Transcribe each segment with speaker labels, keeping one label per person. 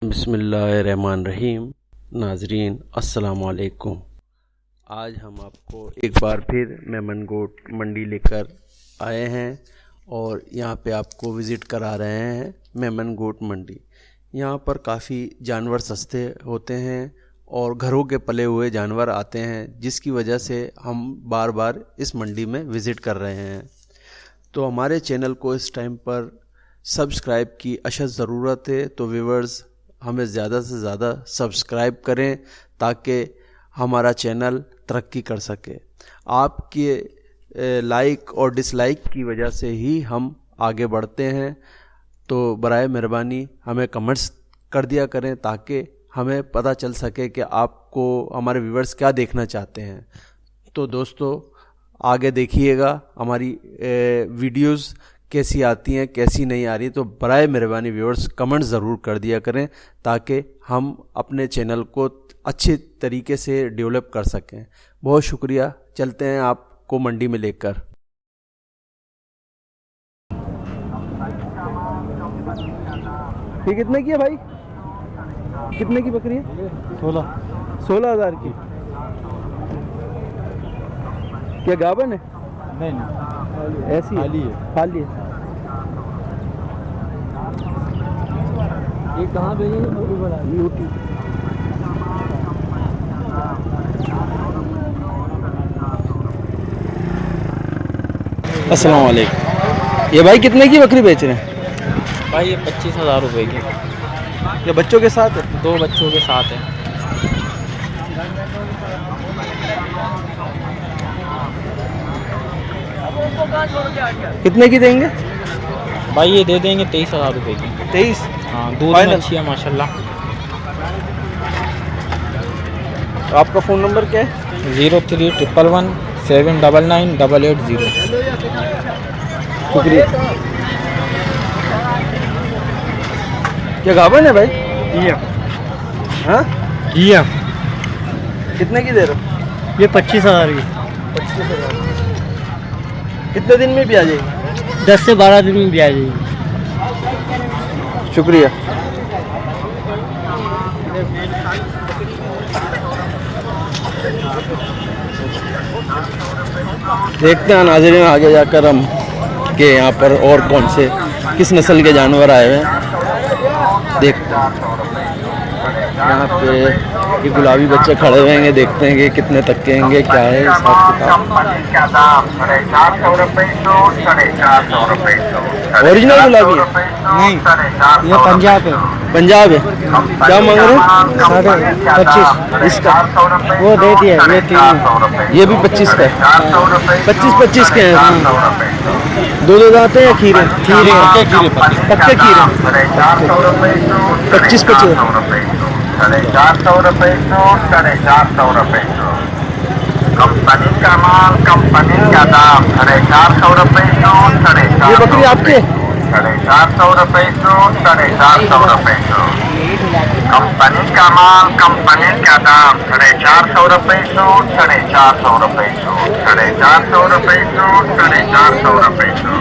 Speaker 1: बिस्मिल्लाहिर्रहमानिर्रहीम। नाजरीन अस्सलाम वालेकुम। आज हम आपको एक बार फिर मेमन गोट मंडी लेकर आए हैं और यहाँ पे आपको विज़िट करा रहे हैं मेमन गोट मंडी। यहाँ पर काफ़ी जानवर सस्ते होते हैं और घरों के पले हुए जानवर आते हैं, जिसकी वजह से हम बार बार इस मंडी में विज़िट कर रहे हैं। तो हमारे चैनल को इस टाइम पर सब्सक्राइब की अशद ज़रूरत है, तो व्यूवर्स हमें ज़्यादा से ज़्यादा सब्सक्राइब करें ताकि हमारा चैनल तरक्की कर सके। आपके लाइक और डिसलाइक की वजह से ही हम आगे बढ़ते हैं, तो बराए मेहरबानी हमें कमेंट्स कर दिया करें ताकि हमें पता चल सके कि आपको हमारे व्यूवर्स क्या देखना चाहते हैं। तो दोस्तों आगे देखिएगा हमारी वीडियोस कैसी आती हैं कैसी नहीं आ रही, तो बराए मेहरबानी व्यूअर्स कमेंट ज़रूर कर दिया करें ताकि हम अपने चैनल को अच्छे तरीके से डेवलप कर सकें। बहुत शुक्रिया। चलते हैं आपको मंडी में लेकर। ये कितने की है भाई? कितने की बकरी है? 16,000 की। क्या गाभन है?
Speaker 2: नहीं
Speaker 1: ऐसी
Speaker 2: खाली
Speaker 1: है।
Speaker 2: ये कहाँ भेजेंगे?
Speaker 1: यूट्यूब। अस्सलाम वालेकुम। ये भाई कितने की बकरी बेच रहे हैं?
Speaker 2: भाई ये 25,000 रुपये की।
Speaker 1: ये बच्चों के साथ है?
Speaker 2: 2 बच्चों के साथ है।
Speaker 1: कितने की देंगे
Speaker 2: भाई ये दे देंगे 23,000 रुपये की।
Speaker 1: 23?
Speaker 2: हाँ, दूध में अच्छी है माशाल्लाह।
Speaker 1: तो आपका फ़ोन नंबर क्या है?
Speaker 2: 0311 799 880।
Speaker 1: शुक्रिया। क्या गाभन है भाई? हाँ? कितने की दे रहे हो?
Speaker 2: ये 25,000 की।
Speaker 1: 25,000। कितने दिन में भी आ जाएगी?
Speaker 2: 10 से 12 दिन में भी आ जाएगी।
Speaker 1: शुक्रिया। देखते हैं नाज़रीन आगे जाकर हम कि यहाँ पर और कौन से किस नस्ल के जानवर आए हुए हैं। देखते हैं यहाँ पे ये गुलाबी बच्चे खड़े हुए हैं, देखते हैं कि कितने तक के होंगे, क्या है हिसाब किताब। ओरिजिनल गुलाबी है?
Speaker 2: नहीं, ये पंजाब है।
Speaker 1: पंजाब है। क्या मांग रहे हैं?
Speaker 2: 25।
Speaker 1: इसका
Speaker 2: वो दे दिया ये 3।
Speaker 1: ये भी 25 का है। 25 के हैं। दो दांत हैं या खीरे? पक्के खीरे। 25
Speaker 3: 450 रुपये सो 450 रुपये सो। कंपनी का माल कंपनी का दाम 450 रुपये सो 450।
Speaker 1: ये बकरी आपके?
Speaker 3: 450 रुपये सो 450 रुपये सो। कंपनी का माल कंपनी का दाम 450 रुपये सो 450 रुपये सो। 450 रुपये सो 450 रुपये सो।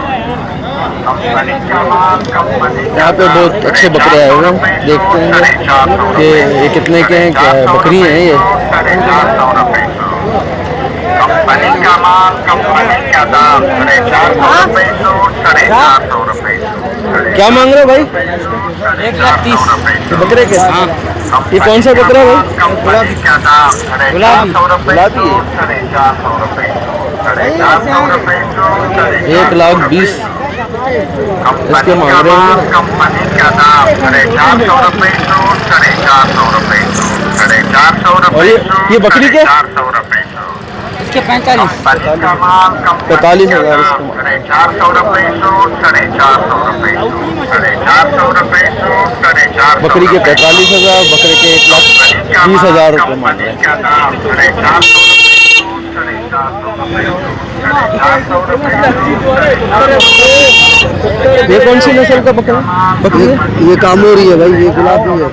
Speaker 1: यहाँ पे बहुत अच्छे बकरे आए हुए हैं, देखते हैं कि ये कितने के हैं, क्या है बकरी हैं ये?
Speaker 3: कंपनी का माल कंपनी का दाम 450 रुपये सो 450 रुपये सो।
Speaker 1: क्या मांग रहे हो भाई?
Speaker 2: 1,30,000।
Speaker 1: ये बकरे के? हाँ। ये कौन सा बकरा है भाई?
Speaker 3: कंपनी का दाम 450 रुपये सो 450 रुपये सो। 450 रुपये सो
Speaker 1: 1,20,000 इसके मांग रहे हैं।
Speaker 3: कंपनी का दाम 450 रुपये सो 450 रुपये सो। 450
Speaker 1: और
Speaker 3: रुपये
Speaker 1: ये बकरी के?
Speaker 3: 450 रुपये सो।
Speaker 2: इसके 45।
Speaker 1: 45,000 इसके।
Speaker 3: 450 रुपये सो 450 रुपये सो। 450 रुपये सो 450।
Speaker 1: बकरी के 45,000, बकरे के 1,20,000 रुपये मांग रहे हैं। ये कौन सी नस्ल का बकरा बकरी है?
Speaker 4: ये कामोरी है भाई, ये गुलाबी है।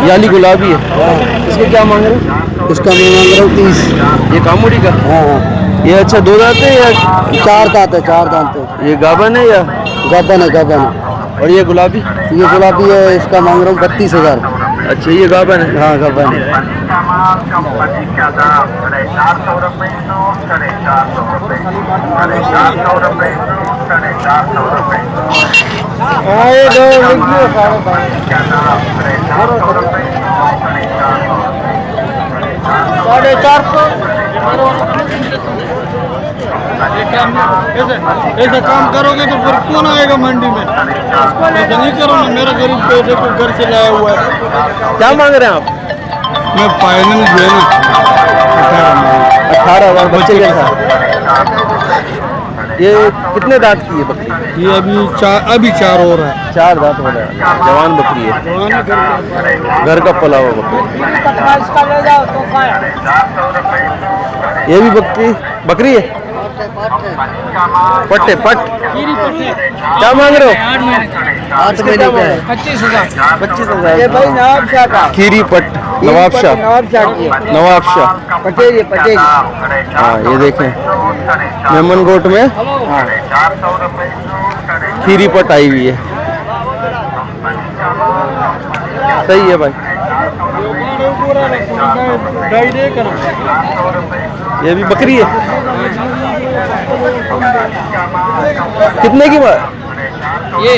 Speaker 1: याली गुलाबी है। इसके क्या मांग रहे हैं?
Speaker 4: इसका मैं मांग रहा हूँ 30।
Speaker 1: ये कामोरी का?
Speaker 4: हाँ।
Speaker 1: ये अच्छा 2 दांत है या
Speaker 4: 4 दांत है? 4 दांत है।
Speaker 1: ये गाभन है या?
Speaker 4: गाभन है।
Speaker 1: और ये गुलाबी?
Speaker 4: ये गुलाबी है, इसका मांग रहा हूँ 32,000।
Speaker 1: अच्छा, ये गाबन है?
Speaker 4: हाँ गाबन है।
Speaker 3: कंपनी का दाम 450 रुपए सो 450 रुपए 450 रुपए सो 450 रुपए
Speaker 4: हाँ ये दो
Speaker 3: का दाम 450 रुपए सो
Speaker 4: 450। ऐसा काम करोगे तो फिर कौन आएगा मंडी में? ऐसा नहीं करो ना, मेरा गरीब पैसे को घर से लाया हुआ है।
Speaker 1: क्या मांग रहे हैं आप?
Speaker 4: मैं फाइनल जो है ना
Speaker 1: 18,000 बच्चे के साथ। ये कितने दांत की है बकरी?
Speaker 4: ये अभी 4 हो रहा है।
Speaker 1: 4 दांत हो रहा है, जवान बकरी है, घर का पला हुआ बकरी। ये भी बकरी है? पट्टे पट क्या मांग रहे हो?
Speaker 4: 8 महीने का है।
Speaker 1: 25,000।
Speaker 4: ये भाई नवाब शाह का
Speaker 1: खीरी पट, नवाब शाह।
Speaker 4: नवाब शाह की है।
Speaker 1: नवाब शाह।
Speaker 4: पटेरी पटेरी।
Speaker 1: हाँ ये देखें, मेमनगोट में खीरी पट आई हुई है। सही है भाई। ये भी बकरी है? कितने की बात?
Speaker 2: ये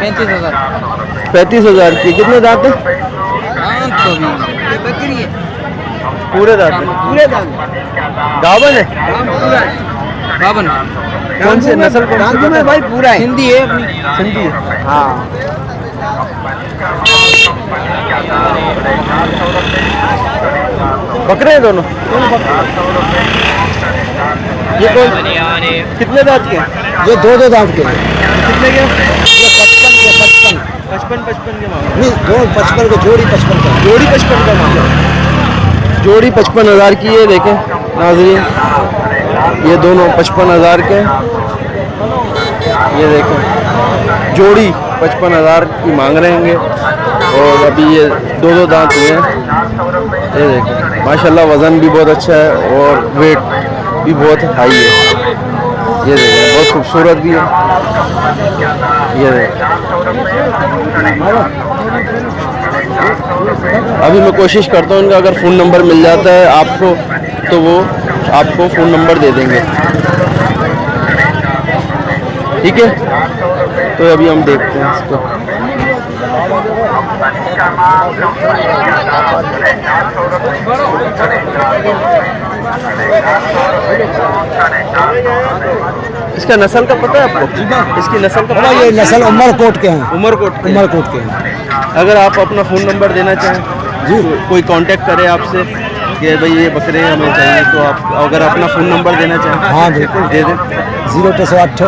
Speaker 2: 35,000।
Speaker 1: 35,000 की। कितने दांत है?
Speaker 2: बकरी है,
Speaker 1: पूरे दांत है?
Speaker 2: पूरे दाम
Speaker 1: गाबन है?
Speaker 2: बावन।
Speaker 1: कौन से नस्ल? कौन सी
Speaker 4: में भाई पूरा है।
Speaker 2: हिंदी है अपनी।
Speaker 1: सिंधी है?
Speaker 4: हाँ
Speaker 1: बकरे हैं दोनों? ये कौन? कितने दांत के हैं?
Speaker 4: ये दो दांत के हैं।
Speaker 1: कितने के?
Speaker 4: ये 55 के 55
Speaker 1: 55 के मांग
Speaker 4: नहीं, दो 55 के जोड़ी 55 का।
Speaker 1: जोड़ी 55 का मांग जोड़ी 55,000 की है। देखें नाज़रीन, ये दोनों 55,000 के। ये देखें जोड़ी 55,000 की मांग रहे हैं। और अभी ये दो दांत हुए हैं। ये देखें माशाल्लाह, वज़न भी बहुत अच्छा है और वेट भी बहुत हाई है। ये देखें बहुत खूबसूरत भी है। ये देखें, अभी मैं कोशिश करता हूँ उनका अगर फ़ोन नंबर मिल जाता है आपको तो वो आपको फ़ोन नंबर दे देंगे। ठीक है, तो अभी हम देखते हैं इसको। इसका नस्ल का पता है आपको? इसकी नस्ल का पता है?
Speaker 4: ये नस्ल उमरकोट के हैं।
Speaker 1: उमरकोट के?
Speaker 4: उमरकोट के हैं।
Speaker 1: अगर आप अपना फ़ोन नंबर देना चाहें जी, कोई कांटेक्ट करे आपसे कि भाई ये बकरे हमें चाहिए, तो आप अगर अपना फ़ोन नंबर देना चाहें?
Speaker 4: हाँ बिल्कुल
Speaker 1: दे दें।
Speaker 4: 028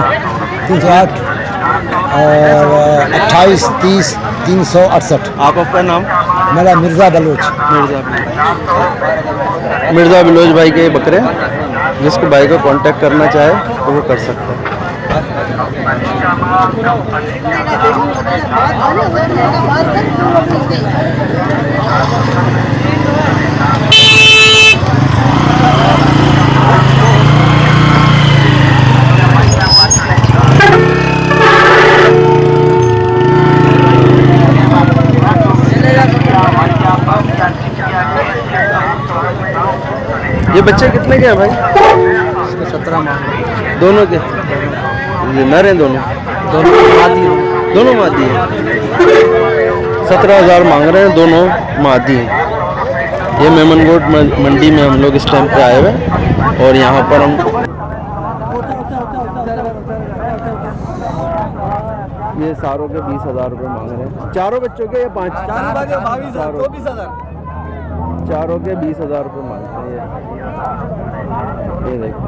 Speaker 4: 308 और 28 30 368।
Speaker 1: आप आपका नाम?
Speaker 4: मेरा मिर्ज़ा बलोच।
Speaker 1: मिर्ज़ा बलोच भाई के बकरे, जिसको भाई को कांटेक्ट करना चाहे तो वो कर सकता है। ये बच्चे कितने के हैं भाई?
Speaker 4: 17 मांग
Speaker 1: दोनों के? ये नर हैं दोनों? दोनों मादी हैं। 17,000 मांग रहे हैं, दोनों मादी हैं। ये मेमनगोट मंडी में हम लोग इस टाइम पे आए हुए हैं और यहाँ पर हम ये सारों के 20,000 रुपये मांग रहे हैं। चारों बच्चों के या 5? चारों के 20,000 रुपये मांगते हैं। ये देखो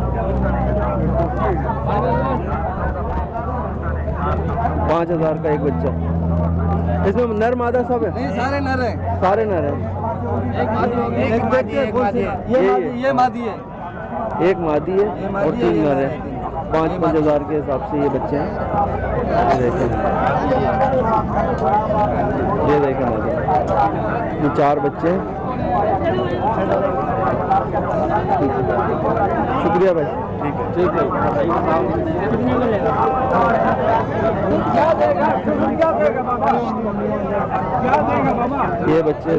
Speaker 1: 5,000 का एक बच्चा। इसमें नर मादा सब है?
Speaker 4: नहीं, सारे नर हैं।
Speaker 1: सारे नर हैं।
Speaker 4: एक मादी होगी, एक मादी है, ये मादी है।
Speaker 1: एक मादी है और 3 नर है। 5,000 के हिसाब से ये बच्चे हैं। ये देखें मादी, ये 4 बच्चे हैं। शुक्रिया भाई। ठीक है ये बच्चे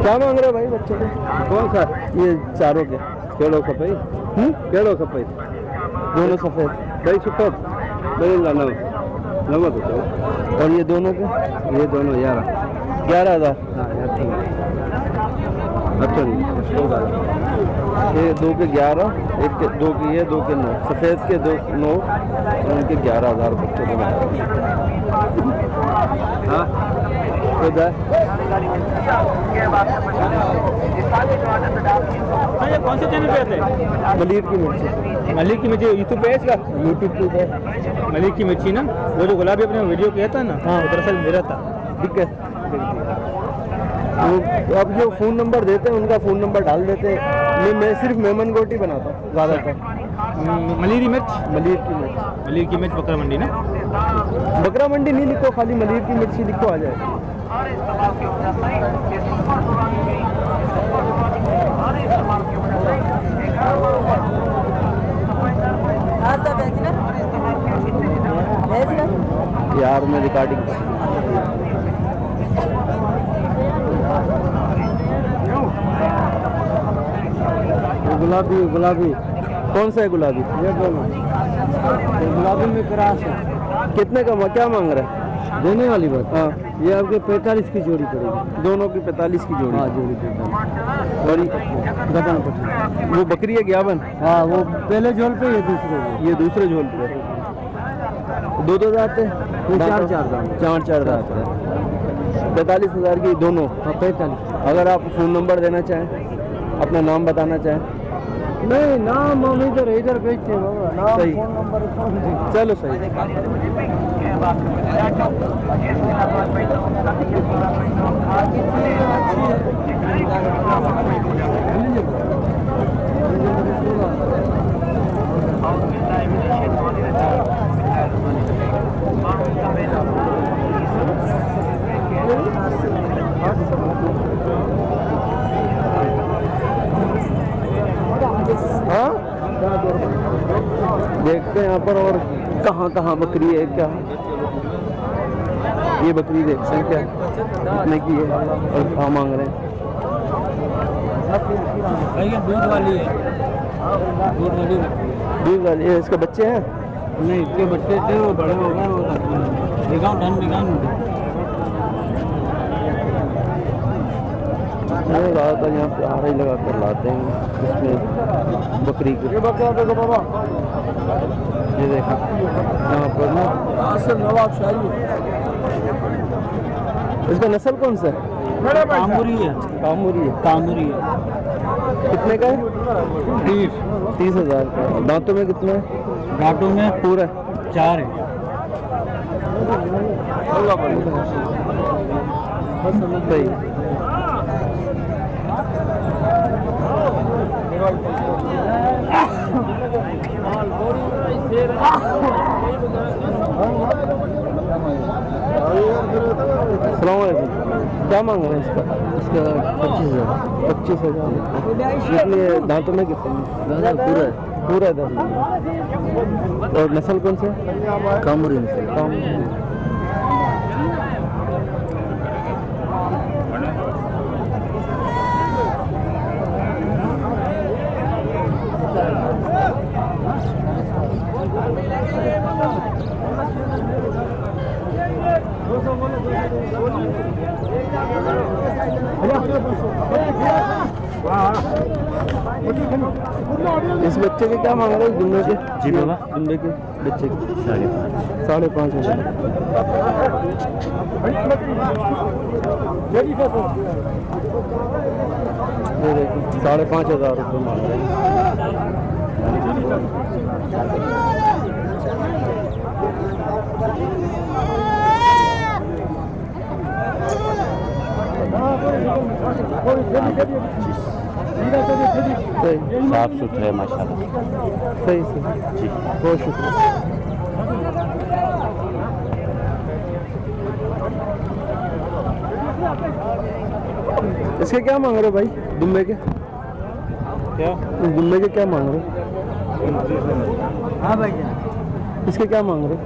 Speaker 1: क्या मांग रहे हो भाई बच्चे को? कौन सा? ये चारों के केड़ो खपई? केड़ो खपई? दोनों सफ़ेद कई सफ़ेद बदल नवा तो चलो। और ये दोनों के? ये दोनों 11,000। अच्छा नहीं ये 2 के 11, एक के 2 के ये 2 के 9, सफ़ेद के 2 9 और उनके 11,000 बच्चों को। हाँ
Speaker 4: ये कौन से चैनल पे आते हैं?
Speaker 1: मलिर की मिर्ची।
Speaker 4: मलिक की मिर्ची यूट्यूब पे है इसका?
Speaker 1: यूट्यूब पे
Speaker 4: मलिक की मिर्ची ना, वो जो गुलाबी अपने वीडियो किया था ना, हाँ दरअसल मेरा था।
Speaker 1: ठीक है। वो अब जो फ़ोन नंबर देते हैं उनका फ़ोन नंबर डाल देते हैं। मैं सिर्फ मेमन गोटी बनाता हूँ ज़्यादातर।
Speaker 4: मलीरी मिर्च,
Speaker 1: मलिर की मिर्च।
Speaker 4: मलिर की मिर्च बकरा मंडी ना।
Speaker 1: बकरा मंडी नहीं लिखो, खाली मलिर की मिर्ची लिखो आ जाए। यार मैं रिकॉर्डिंग गुलाबी गुलाबी कौन सा है गुलाबी? ये दोनों गुलाबी में क्रॉस है। कितने का क्या मांग रहा है?
Speaker 4: देने वाली बात।
Speaker 1: हाँ
Speaker 4: ये आपके 45 की जोड़ी पड़ेगी।
Speaker 1: दोनों की 45 की जोड़ी।
Speaker 4: हाँ जोड़ी 45।
Speaker 1: और
Speaker 4: गबन
Speaker 1: वो बकरी है ग्यावन?
Speaker 4: हाँ वो पहले झोल पे, ये दूसरे
Speaker 1: ये दूसरे झोल पे। दो दांत है?
Speaker 4: 4
Speaker 1: दांत है। 45,000 की दोनों।
Speaker 4: हाँ 45।
Speaker 1: अगर आप फ़ोन नंबर देना चाहें, अपना नाम बताना चाहें।
Speaker 4: नहीं नाम हम इधर बेचते हैं बाबा, नाम
Speaker 1: सही।
Speaker 4: फोन नंबर
Speaker 1: चलो सही। हाँ देखते हैं यहाँ पर और कहाँ बकरी है क्या। ये बकरी देखते हैं क्या कितने की है और कहाँ मांग रहे हैं।
Speaker 4: दूध वाली है,
Speaker 1: दूध वाली है। इसके बच्चे हैं?
Speaker 4: नहीं इसके बच्चे थे, वो बड़े हो गए, वो बिगान
Speaker 1: ज़्यादातर यहाँ पे आरा ही लगा कर लाते हैं इसमें बकरी को। ये देखो यहाँ पर ना
Speaker 4: नवाब शाही
Speaker 1: इसका नस्ल कौन सा है?
Speaker 4: कामूरी है।
Speaker 1: कितने का है? 30,000 का। दांतों में कितने है?
Speaker 4: घाटों में
Speaker 1: पूरा
Speaker 4: 4 है।
Speaker 1: सही। अस्सलामुअलैकुम। क्या मांग रहे हैं इसका? 25,000। कितने दांतों में कितने? पूरा है 10। और नस्ल कौन से?
Speaker 4: कामूरी
Speaker 1: इस बच्चे के क्या मांग रहे हो? दुम्बे के?
Speaker 4: जी बाबा।
Speaker 1: दुम्बे के बच्चे के 5,500। ये देखो 5,500 रुपये मांग रहे हैं। साफ सुथरे माशाल्लाह। सही सही जी, बहुत शुक्रिया। इसके क्या मांग रहे हो भाई, दुम्बे के? क्या इस दुम्बे के क्या मांग रहे हो?
Speaker 2: हाँ भाई
Speaker 1: इसके क्या मांग रहे हो?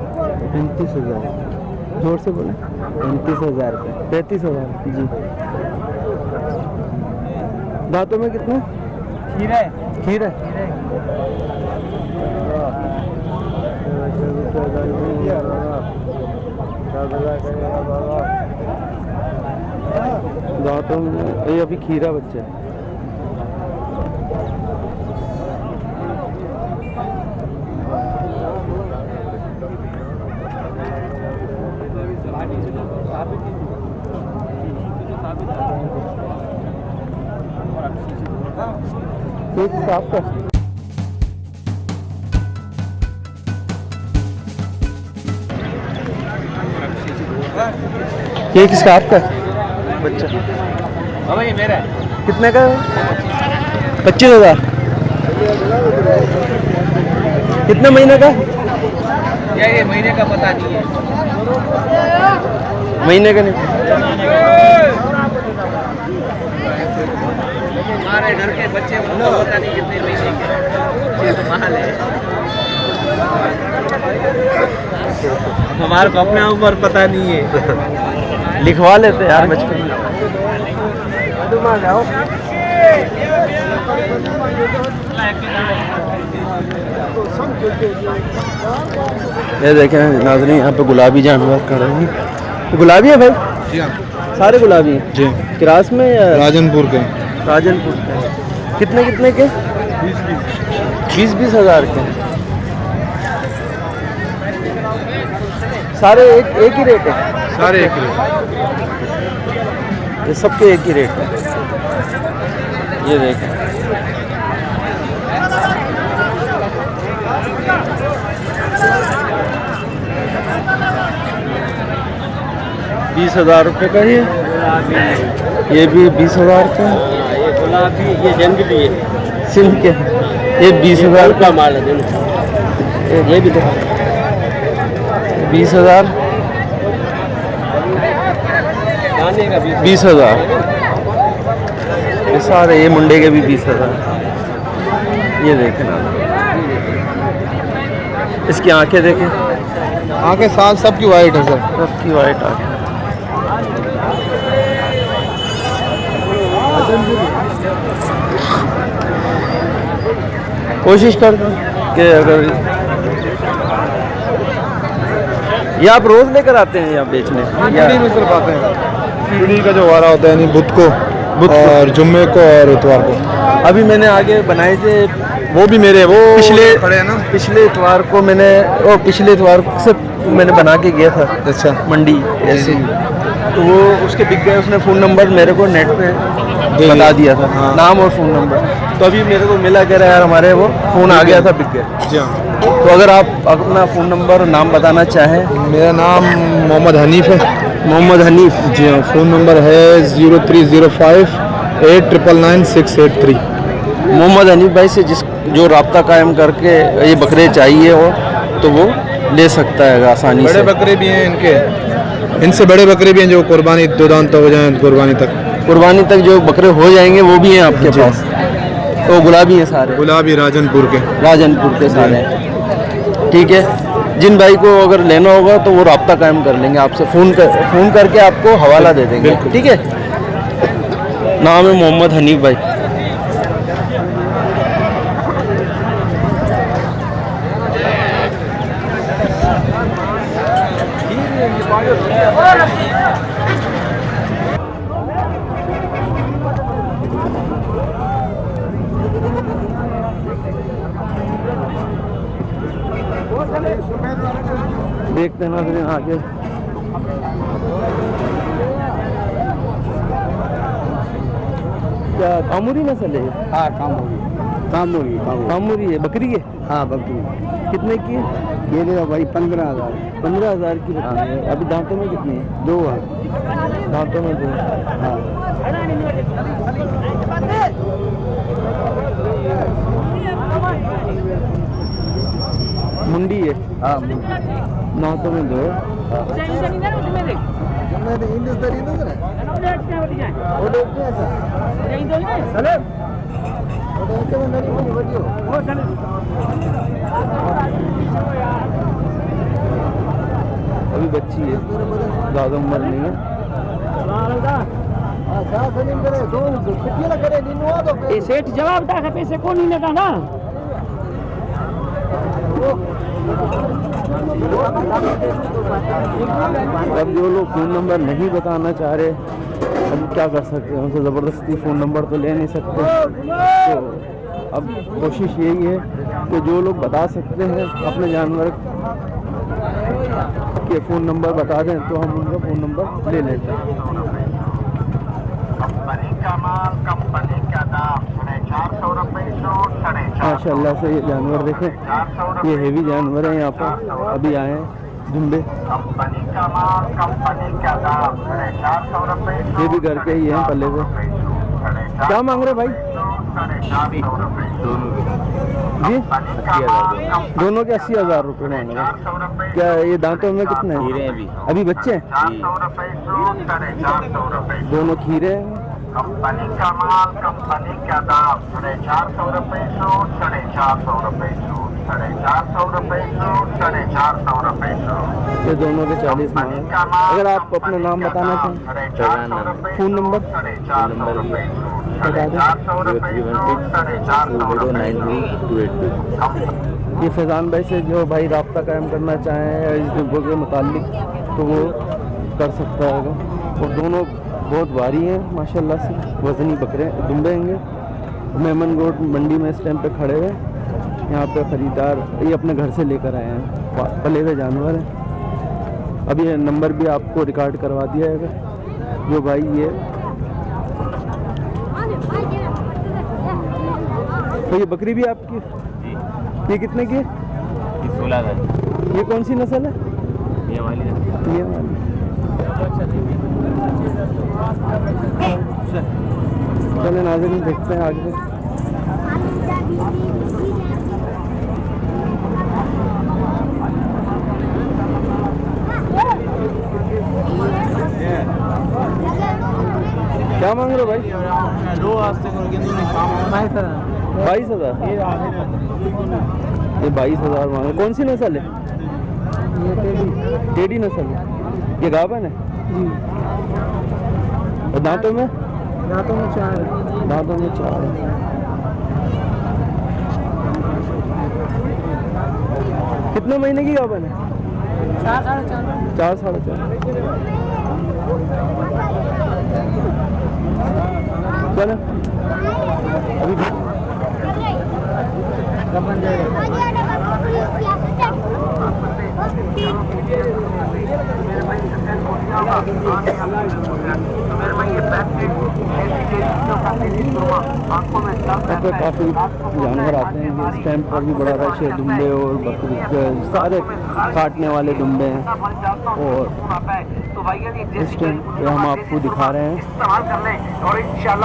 Speaker 1: 35,000। जोर से बोले। 35,000 रुपये। 35,000 जी। दांतों में कितना?
Speaker 2: खीरा है।
Speaker 1: खीर है। दांतों में ये अभी खीरा बच्चा है। एक साफ कर। ये किसका, आपका बच्चा?
Speaker 2: हाँ भाई मेरा है।
Speaker 1: कितने का है? 25,000। कितने महीने का?
Speaker 2: क्या ये महीने का पता नहीं है।
Speaker 1: महीने का नहीं।
Speaker 2: हमारे घर के बच्चे उनको पता नहीं कितने महीने के। ये तो माल है। हमारे को अपने ऊपर पता नहीं है।
Speaker 1: लिखवा लेते यार बचपन में। ये देखें नाज़रीन, यहाँ पे गुलाबी जानवर खड़े हैं। गुलाबी है भाई?
Speaker 4: जी हाँ
Speaker 1: सारे गुलाबी हैं
Speaker 4: जी।
Speaker 1: क्रास में या
Speaker 4: राजनपुर के।
Speaker 1: राजनपुर के? कितने कितने के? 20-20 हज़ार के। सारे एक ही रेट है?
Speaker 4: सारे एक रेट।
Speaker 1: ये सबके एक ही रेट है। ये देखें, ₹20,000 का ये भी 20,000 का।
Speaker 2: ये गुलाबी, ये जंगली है।
Speaker 1: सिंध के ये 20,000
Speaker 2: का माल है।
Speaker 1: ये भी 20,000।
Speaker 2: गाने का भी
Speaker 1: 20,000। ये सारे, ये मुंडे के भी 20,000। ये देखें ना, इसकी आंखें देखें।
Speaker 4: आंखें साल सबकी वाइट है सर।
Speaker 1: सबकी वाइट आंखें। कोशिश कर दो कि अगर ये आप रोज लेकर आते हैं यहाँ बेचने या
Speaker 4: में सर पाते हैं। पीढ़ी का जो वारा होता है यानी बुध को और जुम्मे को और इतवार को।
Speaker 1: अभी मैंने आगे बनाए थे,
Speaker 4: वो भी मेरे वो
Speaker 1: पिछले
Speaker 4: खड़े हैं ना।
Speaker 1: पिछले इतवार को मैंने, वो पिछले इतवार से मैंने बना के गया था।
Speaker 4: अच्छा
Speaker 1: मंडी ऐसे ही, तो वो उसके बिक गए। उसने फ़ोन नंबर मेरे को नेट पे
Speaker 4: दे
Speaker 1: बता दिया था।
Speaker 4: हाँ।
Speaker 1: नाम और फ़ोन नंबर। तो अभी मेरे को मिला, कह रहा है यार हमारे वो फ़ोन आ गया था, बिक गया।
Speaker 4: जी हाँ।
Speaker 1: तो अगर आप अपना फ़ोन नंबर और नाम बताना चाहें।
Speaker 4: मेरा नाम मोहम्मद हनीफ है।
Speaker 1: मोहम्मद हनीफ
Speaker 4: जी हाँ। फ़ोन नंबर है 0305 899 683।
Speaker 1: मोहम्मद हनीफ भाई से जो रब्ता कायम करके ये बकरे चाहिए हो तो वो ले सकता है आसानी
Speaker 4: बड़े
Speaker 1: से।
Speaker 4: बकरे भी हैं इनके, इनसे बड़े बकरे भी हैं जो कुर्बानी 2 दांत हो जाएं कुर्बानी तक।
Speaker 1: कुर्बानी तक जो बकरे हो जाएंगे वो भी हैं आपके
Speaker 4: जी।
Speaker 1: पास? तो गुलाबी हैं सारे?
Speaker 4: गुलाबी राजनपुर के।
Speaker 1: राजनपुर के सारे हैं। ठीक है, जिन भाई को अगर लेना होगा तो वो रब्ता कायम कर लेंगे आपसे, फ़ोन करके आपको हवाला दे देंगे। ठीक है, नाम है मोहम्मद हनीफ भाई। देखते हैं ना फिर आगे। क्या कामूरी नस्ल है?
Speaker 2: हाँ काम होगी।
Speaker 1: कामूरी है, बकरी है?
Speaker 4: हाँ बकरी
Speaker 1: कितने की है?
Speaker 4: ये देगा भाई 15,000।
Speaker 1: 15,000 की बकरी है। अभी दांतों में कितनी है?
Speaker 4: 2 है।
Speaker 1: दांतों में 2।
Speaker 4: हाँ
Speaker 1: मुंडी है?
Speaker 4: हाँ
Speaker 1: दांतों में 2 है। अभी बच्ची है, ज़्यादा उम्र नहीं है।
Speaker 2: सेठ जवाब दा पैसे को नहीं लेता ना।
Speaker 1: अब जो लोग फ़ोन नंबर नहीं बताना चाह रहे, हम क्या कर सकते हैं? उनसे ज़बरदस्ती फ़ोन नंबर तो ले नहीं सकते। तो अब कोशिश यही है कि जो लोग बता सकते हैं अपने जानवर के फ़ोन नंबर बता दें तो हम उनका फ़ोन नंबर ले लेते हैं।
Speaker 3: कंपनी का माल, कंपनी का दाम 450 रुपये सूट, 450
Speaker 1: माशाल्लाह से ये जानवर देखें, ये हेवी जानवर हैं। यहाँ पर अभी आए हैं झुंडे।
Speaker 3: कंपनी का माल, कंपनी का दाम 450 रुपये।
Speaker 1: ये भी घर के ही हैं पल्ले पे। क्या मांग रहे भाई?
Speaker 3: 450 रुपये
Speaker 1: जी,
Speaker 3: कंपनी का माल,
Speaker 1: दोनों के 80,000 रुपये मांग रहे हैं।
Speaker 3: 400 रुपये
Speaker 1: क्या ये दांतों में कितने हैं? अभी बच्चे हैं?
Speaker 3: 400 रुपये सूट, 450 रुपये।
Speaker 1: दोनों खीरे हैं।
Speaker 3: कंपनी का माल, कंपनी का दाम 450 रुपये सूट, 450 रुपये सूट, 450 रुपये सूट, 450 रुपये सूट।
Speaker 1: ये दोनों के 40 मांग रहे हैं। अगर आप अपना नाम बताना चाहें, फ़ोन नंबर बता दें। ये फैज़ान भाई से जो भाई रब्ता कायम करना चाहें या इस दुब्बों के मुतालिक तो वो कर सकता है। और दोनों बहुत भारी हैं माशाल्लाह से, वज़नी बकरे दुम्बे होंगे। मेमन गोट मंडी में इस टाइम पे खड़े हुए। यहाँ पे ख़रीदार ये अपने घर से लेकर आए हैं, पले हुए जानवर हैं। अभी ये नंबर भी आपको रिकॉर्ड करवा दिया है। जो भाई तो ये बकरी भी आपकी? ये कितने की है?
Speaker 2: 16,000।
Speaker 1: ये कौन सी नस्ल है?
Speaker 2: ये वाली
Speaker 1: ये वाली। चले नाज़रीन देखते हैं आगे। क्या मांग रहे हो भाई? 22,000। ये 22,000 मांग रहे। कौन सी नस्ल है? टेडी नस्ल है। ये गाभन है? और दांतों में? दांतों में 4 है। कितने महीने की गाभन है? 4 साढ़े 4। चलो अभी तो काफ़ी जानवर आते हैं। इस टाइम पर भी बड़ा रश है। दुम्बे और बकरी सारे काटने वाले दुम्बे हैं। और इस टाइम पे हम आपको दिखा रहे हैं,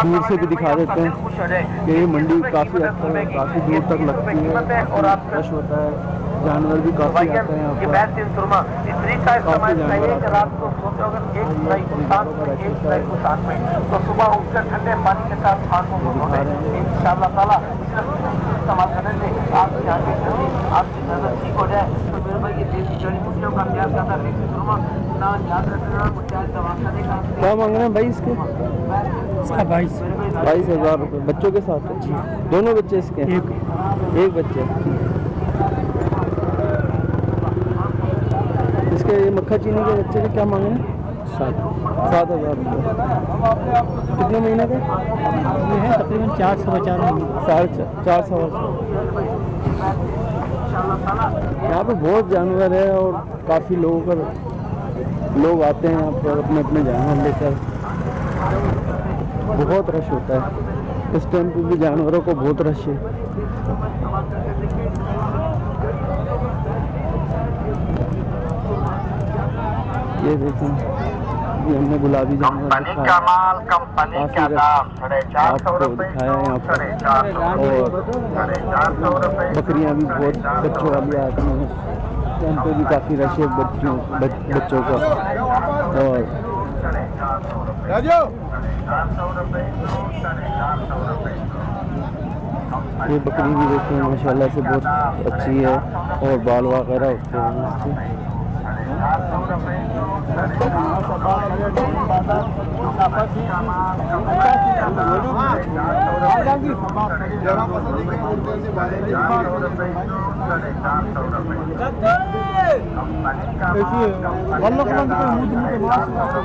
Speaker 1: दूर से भी दिखा देते हैं कि ये मंडी काफ़ी काफ़ी दूर तक लगती है। रश होता है, जानवर भी काफ़ी आते हैं यहाँ पर। काफ़ी जानवर आते हैं।
Speaker 3: तो सुबह उठकर ठंडे पानी के साथ हाथों को धोने इंशाअल्लाह ताला इस्तेमाल करने से आपकी आंखें खुली, आपकी नजर ठीक हो जाए। तो मेरे भाई ये देसी जड़ी बूटियों का प्यार करता लेकिन सुरमा ना याद रखना मुझे दवा खाने का।
Speaker 1: क्या मांग रहे हैं भाई इसके?
Speaker 4: इसका
Speaker 1: 22,000 रुपये बच्चों के साथ है? दोनों बच्चे इसके? एक बच्चे। इसके मक्खा चीनी के बच्चे के क्या मांग रहे हैं? 7,000 रुपये। कितने महीने के?
Speaker 4: ये है तकरीबन 4 सवा 4 महीने।
Speaker 1: 4 यहाँ पे बहुत जानवर है और काफ़ी लोग आते हैं यहाँ पर अपने अपने जानवर लेकर। बहुत रश होता है। इस टाइम पे भी जानवरों को बहुत रश है। ये देखें, ये हमने गुलाबी जानवर
Speaker 3: कंपनी का माल, कंपनी का दाम, 450 रुपए
Speaker 1: दिखाया यहाँ पर।
Speaker 3: 450
Speaker 1: और
Speaker 3: 450 रुपए।
Speaker 1: बकरियाँ भी बहुत बच्चों वाली आती हैं। यहाँ पे भी काफ़ी रश है बच्चों का। और ये बकरी भी देखते हैं माशाल्लाह से बहुत अच्छी है और बाल वगैरह होते हैं इसके।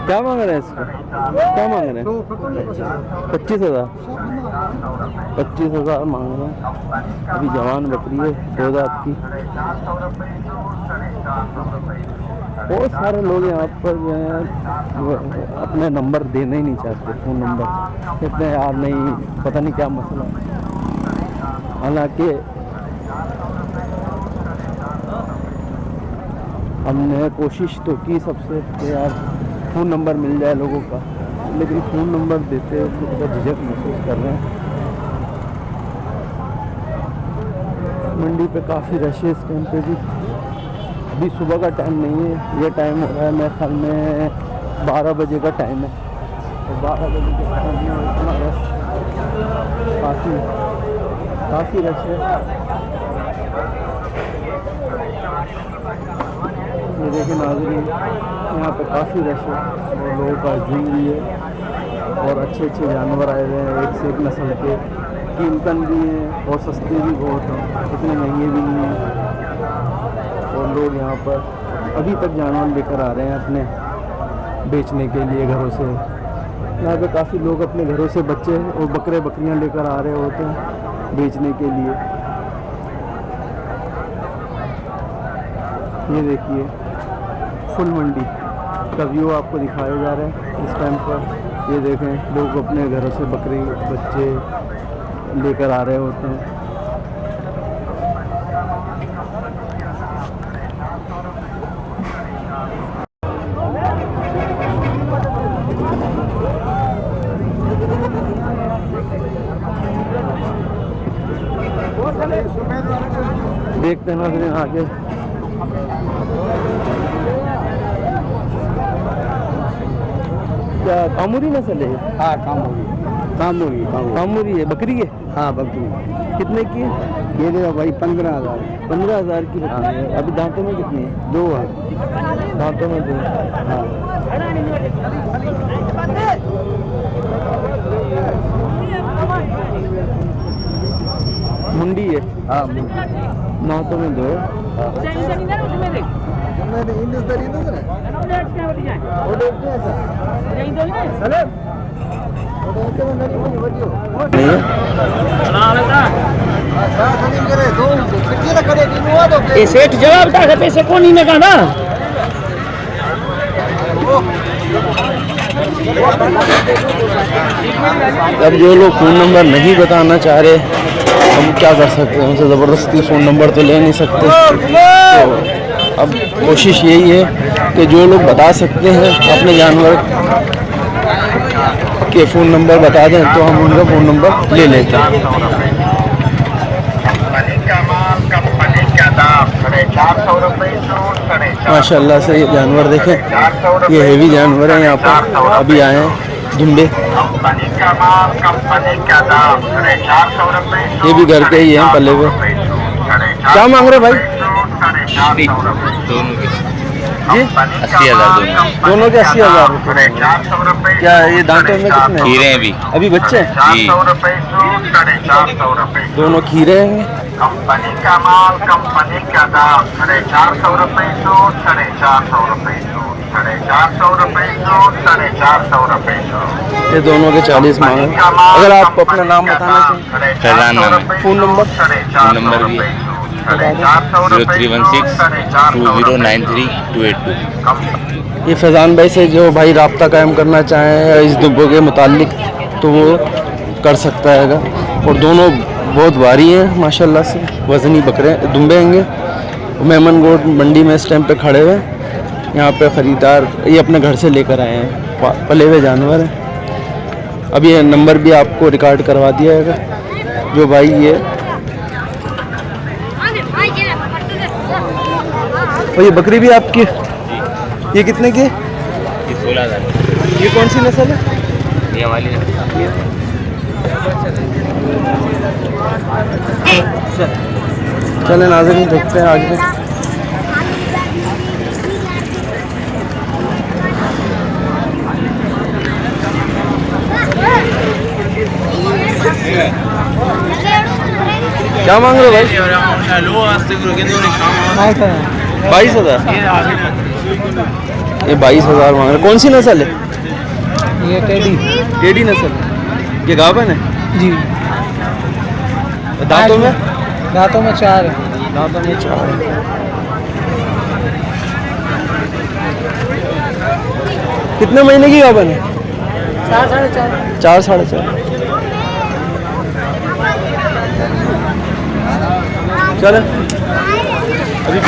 Speaker 1: क्या मांग रहे हैं इसका? क्या मांग रहे हैं? 25,000। 25,000 मांग रहे हैं। अभी जवान बकरी है, 2 दांत की। बहुत सारे लोग यहाँ पर जो है अपने नंबर देना ही नहीं चाहते, फ़ोन नंबर। कहते हैं यार नहीं, पता नहीं क्या मसला है। हालांकि हमने कोशिश तो की सबसे कि यार फ़ोन नंबर मिल जाए लोगों का, लेकिन फ़ोन नंबर देते थोड़ा झिझक महसूस कर रहे हैं। मंडी पे काफ़ी रश है इस टाइम पे भी। अभी सुबह का टाइम नहीं है, ये टाइम हो रहा है मेरे ख्याल में 12 बजे का टाइम है। तो 12 बजे के टाइम में इतना रश, काफ़ी रश है। ये देखिए नाज़रीन, यहाँ पे काफ़ी रश है और लोगों का झुंड भी है और अच्छे अच्छे जानवर आए हुए हैं, एक से एक नस्ल के। कीमतन भी हैं और सस्ते भी बहुत हैं, इतने महंगे भी नहीं हैं। और लोग यहाँ पर अभी तक जानवर लेकर आ रहे हैं अपने बेचने के लिए घरों से। यहाँ पे काफ़ी लोग अपने घरों से बच्चे और बकरियाँ लेकर आ रहे होते हैं बेचने के लिए। ये देखिए फुल मंडी का व्यू आपको दिखाया जा रहा है इस टाइम पर। ये देखें, लोग अपने घरों से बच्चे लेकर आ रहे होते हैं। देखते हैं ना आगे। क्या कामूरी नस्ल है?
Speaker 4: हाँ कामूरी
Speaker 1: है। बकरी है?
Speaker 4: हाँ बकरी।
Speaker 1: कितने की है?
Speaker 4: ये देखो भाई 15,000।
Speaker 1: 15,000 की बकरी है। अभी दांतों में कितनी है?
Speaker 4: 2 है।
Speaker 1: दांतों में 2।
Speaker 4: हाँ
Speaker 1: मुंडी है?
Speaker 4: हाँ
Speaker 1: दांतों में 2 है।
Speaker 2: ये सेठ जवाब था कि पैसे कौन ही में कहना।
Speaker 1: अब जो लोग फ़ोन नंबर नहीं बताना चाह रहे, हम क्या कर सकते हैं? उनसे ज़बरदस्ती फ़ोन नंबर तो ले नहीं सकते। तो अब कोशिश यही है कि जो लोग बता सकते हैं अपने जानवर के फ़ोन नंबर बता दें तो हम उनका फ़ोन नंबर ले लेते हैं। माशाल्लाह से ये जानवर देखें, ये हेवी जानवर हैं। यहाँ पर अभी आए हैं झुंडे। ये भी घर के ही हैं पले हुए। क्या मांग रहे भाई? जी
Speaker 5: 80,000
Speaker 1: दोनों के 80,000 रुपये। क्या ये दांतों में कितने
Speaker 5: खीरे हैं
Speaker 1: अभी बच्चे हैं?
Speaker 5: जी।
Speaker 1: दोनों खीरे हैं।
Speaker 3: कंपनी का माल, कंपनी का दाम, 450 रुपए सो, 450 रुपए सो, 450 रुपए सो, 450 रुपए सो।
Speaker 1: ये दोनों के 40 मांगे। अगर आप अपना नाम बताना चाहें?
Speaker 5: फैजान नाम है।
Speaker 1: Phone number?
Speaker 5: फ़ोन नंबर भी 03162093 282।
Speaker 1: ये फैज़ान भाई से जो भाई राब्ता कायम करना चाहें इस दुब्बों के मुतालिक, तो वो कर सकता है। और दोनों बहुत भारी हैं माशाल्लाह से, वज़नी बकरे दुम्बे हैंगे। मेमन गोट मंडी में इस टाइम पे खड़े हुए हैं। यहाँ पे ख़रीदार ये अपने घर से लेकर आए हैं, पले हुए जानवर हैं। अब ये नंबर भी आपको रिकॉर्ड करवा दिया है। जो भाई ये और ये बकरी भी आपकी, ये कितने की है?
Speaker 5: ये 16,000।
Speaker 1: ये कौन सी नस्ल है?
Speaker 5: ये वाली
Speaker 1: चले नाज़रीन देखते हैं आगे। क्या मांग रहे हो भाई? 22,000। ये 22,000 मांग रहे। कौन सी नस्ल है?
Speaker 4: ये
Speaker 1: टेडी नस्ल। ये गाभन है
Speaker 4: जी।
Speaker 1: दांतों में?
Speaker 4: दांतों में 4 है।
Speaker 1: दांतों में 4 है। कितने महीने की गाभन है?
Speaker 4: 4 साढ़े 4।
Speaker 1: 4 साढ़े 4। चले अभी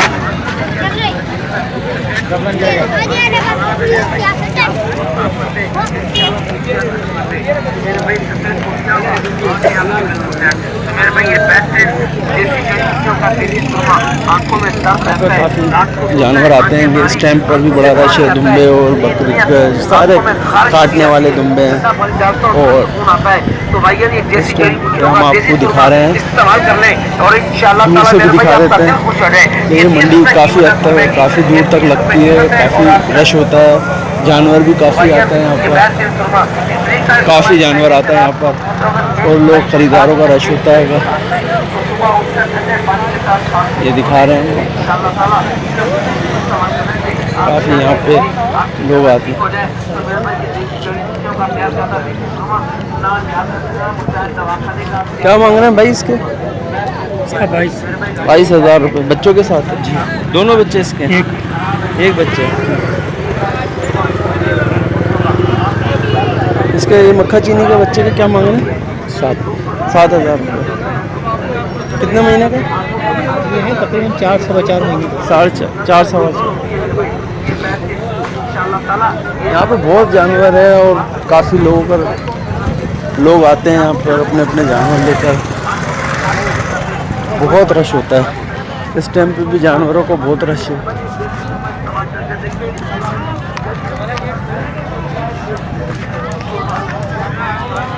Speaker 1: जानवर आते हैं कि इस टाइम पर भी बड़ा रश है। दुम्बे और बकरी सारे काटने वाले दुम्बे हैं। और इस टाइम हम आपको दिखा रहे हैं, दूर से भी दिखा देते हैं। ये मंडी काफ़ी हद तक काफ़ी दूर तक लगती है, काफ़ी रश होता है। जानवर भी काफ़ी आते हैं यहाँ पर, काफ़ी जानवर आता है यहाँ पर और लोग ख़रीदारों का रश होता है। ये दिखा रहे हैं काफ़ी यहाँ पे लोग आते हैं। क्या मांग रहे हैं भाई इसके? 22,000 रुपये बच्चों के साथ है जी। दोनों बच्चे इसके? एक बच्चे। इसके ये मक्खा चीनी के बच्चे के क्या मांग रहे हैं? 7,000 रुपये। कितने महीने का?
Speaker 4: ये है तकरीबन 4 सवा 4 महीने।
Speaker 1: 4 सवा 4। यहाँ पे बहुत जानवर है और काफ़ी लोग आते हैं यहाँ पर अपने अपने जानवर लेकर। बहुत रश होता है इस टाइम पे भी, जानवरों को बहुत रश है।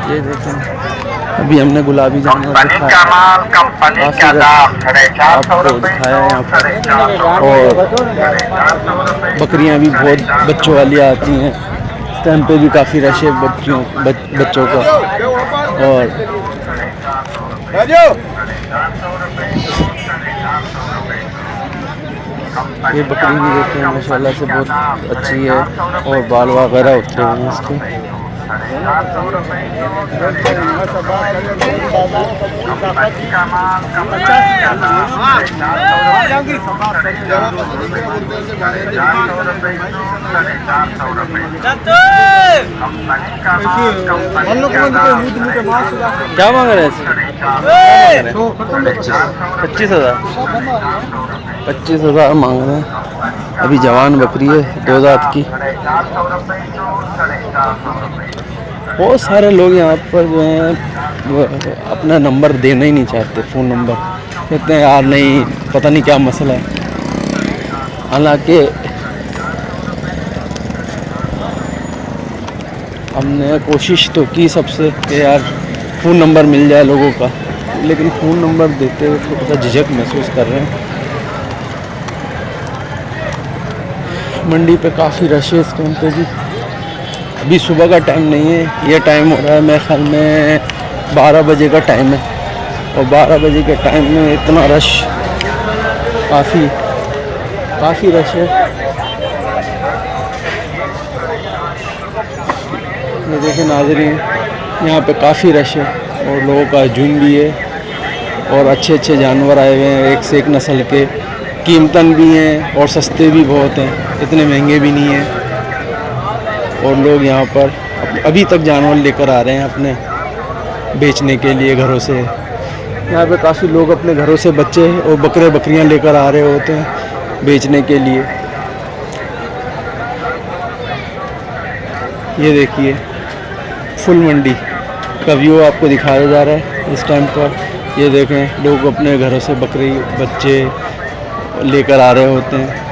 Speaker 1: ये देखें अभी हमने गुलाबी जानवर दिखाया, आपको दिखाया है यहाँ पर। और बकरियाँ भी बहुत बच्चों वाली आती हैं। इस टाइम पे भी काफ़ी रश है बच्चों का। और ये बकरी भी देखते हैं माशाल्लाह से बहुत अच्छी है और बाल वगैरह उठे हुए हैं इसके। क्या मांग रहे हैं? 25,000। 25,000 मांग रहे हैं। अभी जवान बकरी है 2 दांत की। बहुत सारे लोग यहाँ पर जो हैं वो अपना नंबर देना ही नहीं चाहते, फ़ोन नंबर। कहते हैं यार नहीं, पता नहीं क्या मसला है। हालांकि हमने कोशिश तो की सबसे कि यार फ़ोन नंबर मिल जाए लोगों का, लेकिन फ़ोन नंबर देते हुए थोड़ा सा झिझक महसूस कर रहे हैं। मंडी पे काफ़ी रश है इस टाइम पे जी। अभी सुबह का टाइम नहीं है, ये टाइम हो रहा है मेरे ख्याल में 12 बजे का टाइम है। और 12 बजे के टाइम में इतना रश, काफ़ी रश है। ये देखें नाज़रीन, यहाँ पे काफ़ी रश है और लोगों का झुंड भी है और अच्छे अच्छे जानवर आए हुए हैं, एक से एक नस्ल के। कीमतन भी हैं और सस्ते भी बहुत हैं, इतने महंगे भी नहीं हैं। और लोग यहाँ पर अभी तक जानवर लेकर आ रहे हैं अपने बेचने के लिए घरों से। यहाँ पे काफ़ी लोग अपने घरों से बच्चे और बकरियां लेकर आ रहे होते हैं बेचने के लिए। ये देखिए फुल मंडी का व्यू आपको दिखाया जा रहा है इस टाइम पर। ये देखें लोग अपने घरों से बच्चे लेकर आ रहे होते हैं।